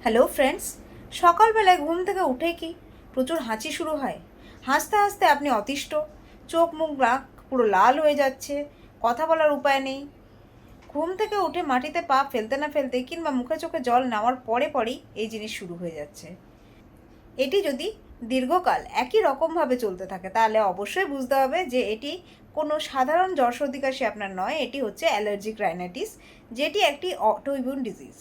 Hello friends, সকালবেলায় ঘুম থেকে উঠে কি প্রচুর হাঁচি শুরু হয়। হাসতে হাসতে আপনি অতিষ্ঠ, চোখ মুখ নাক পুরো লাল হয়ে যাচ্ছে, কথা বলার উপায় নেই। ঘুম থেকে উঠে মাটিতে পা ফেলতে না ফেলতে কিংবা মুখে চোখে জল নেওয়ার পরেই এই জিনিস শুরু হয়ে যাচ্ছে। এটি যদি দীর্ঘকাল একই রকমভাবে চলতে থাকে তাহলে অবশ্যই বুঝতে হবে যে এটি কোনো সাধারণ জ্বর সর্দি কাশি আপনার নয়, এটি হচ্ছে অ্যালার্জিক রাইনাইটিস, যেটি একটি অটোইমিউন ডিজিজ।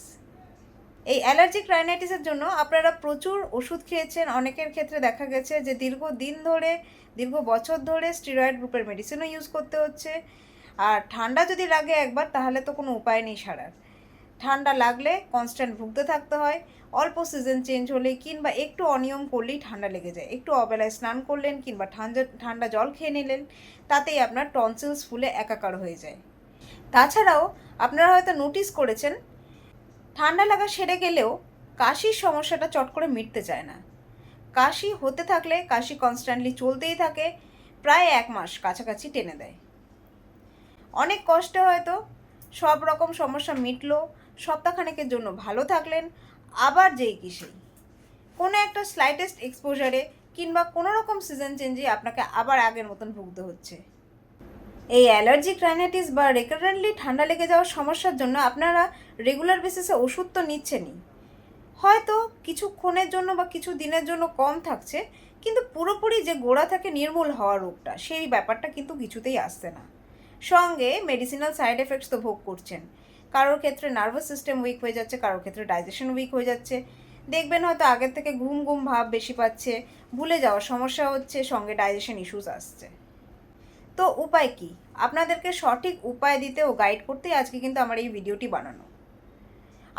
এই অ্যালার্জিক রাইনাইটিসের জন্য আপনারা প্রচুর ওষুধ খেয়েছেন। অনেকের ক্ষেত্রে দেখা গেছে যে দীর্ঘ বছর ধরে স্টেরয়েড গ্রুপের মেডিসিনও ইউজ করতে হচ্ছে। আর ঠান্ডা যদি লাগে একবার তাহলে তো কোনো উপায় নেই সারার। ঠান্ডা লাগলে কনস্ট্যান্ট ভুগতে থাকতে হয়। অল্প সিজন চেঞ্জ হলেই কিংবা একটু অনিয়ম করলেই ঠান্ডা লেগে যায়। একটু অবেলায় স্নান করলেন কিংবা ঠান্ডা জল খেয়ে নিলেন, তাতেই আপনার টনসিলস ফুলে একাকার হয়ে যায়। তাছাড়াও আপনারা হয়তো নোটিস করেছেন, ঠান্ডা লাগা সেরে গেলেও কাশির সমস্যাটা চট করে মিটতে চায় না। কাশি হতে থাকলে কাশি কনস্ট্যান্টলি চলতেই থাকে, প্রায় 1 মাস কাছাকাছি টেনে দেয়। অনেক কষ্টে হয়তো সব রকম সমস্যা মিটলো, সপ্তাহখানেকের জন্য ভালো থাকলেন, আবার যেই কি সেই কোনো একটা স্লাইটেস্ট এক্সপোজারে কিংবা কোনো রকম সিজন চেঞ্জে আপনাকে আবার আগের মতন ভুগতে হচ্ছে। এই অ্যালার্জিক রাইনাইটিস বা রেকারেন্টলি ঠান্ডা লেগে যাওয়ার সমস্যার জন্য আপনারা রেগুলার বেসিসে ওষুধ তো নিচ্ছেনই, হয়তো কিছুক্ষণের জন্য বা কিছু দিনের জন্য কম থাকছে, কিন্তু পুরোপুরি যে গোড়া থেকে নির্মূল হওয়া রোগটা সেই ব্যাপারটা কিন্তু কিছুতেই আসছে না। সঙ্গে মেডিসিনাল সাইড এফেক্টস তো ভোগ করছেন। কারোর ক্ষেত্রে নার্ভাস সিস্টেম উইক হয়ে যাচ্ছে, কারোর ক্ষেত্রে ডাইজেশন উইক হয়ে যাচ্ছে। দেখবেন হয়তো আগের থেকে ঘুম ঘুম ভাব বেশি পাচ্ছে, ভুলে যাওয়ার সমস্যা হচ্ছে, সঙ্গে ডাইজেশন ইস্যুস আসছে। তো উপায় কি? আপনাদেরকে সঠিক উপায় দিতে ও গাইড করতেই আজকে কিন্তু আমার এই ভিডিওটি বানানো।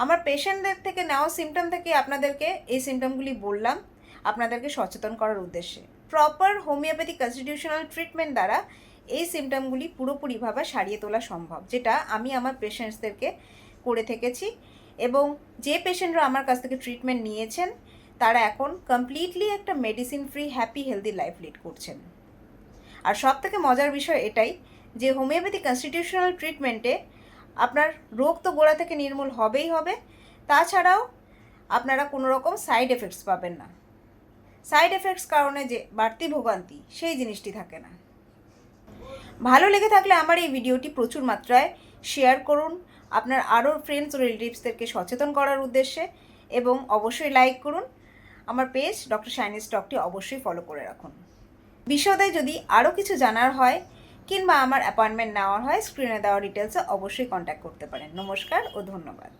আমার পেশেন্টদের থেকে নেওয়া সিমটম থেকে আপনাদেরকে এই সিমটমগুলি বললাম আপনাদেরকে সচেতন করার উদ্দেশ্যে। প্রপার হোমিওপ্যাথি কনস্টিটিউশনাল ট্রিটমেন্ট দ্বারা এই সিমটমগুলি পুরোপুরিভাবে সারিয়ে তোলা সম্ভব, যেটা আমি আমার পেশেন্টসদেরকে করে থেকেছি। এবং যে পেশেন্টরা আমার কাছ থেকে ট্রিটমেন্ট নিয়েছেন তারা এখন কমপ্লিটলি একটা medicine free happy healthy life lead করছেন। আর সব থেকে মজার বিষয় এটাই যে হোমিওপ্যাথি কনস্টিটিউশনাল ট্রিটমেন্টে আপনার রোগ তো গোড়া থেকে নির্মূল হবেই হবে, তাছাড়াও আপনারা কোনো রকম সাইড এফেক্টস পাবেন না। সাইড এফেক্টস কারণে যে বাড়তি ভোগান্তি সেই জিনিসটি থাকে না। ভালো লেগে থাকলে আমার এই ভিডিওটি প্রচুর মাত্রায় শেয়ার করুন আপনার আরও ফ্রেন্ডস ও রিলেটিভসদেরকে সচেতন করার উদ্দেশ্যে, এবং অবশ্যই লাইক করুন। আমার পেজ ডক্টর শাইনিজ টকটি অবশ্যই ফলো করে রাখুন। বিশদে যদি আরও কিছু জানার হয় কিংবা আমার অ্যাপয়েন্টমেন্ট নেওয়ার হয়, স্ক্রিনে দেওয়া ডিটেলসে অবশ্যই কন্ট্যাক্ট করতে পারেন। নমস্কার ও ধন্যবাদ।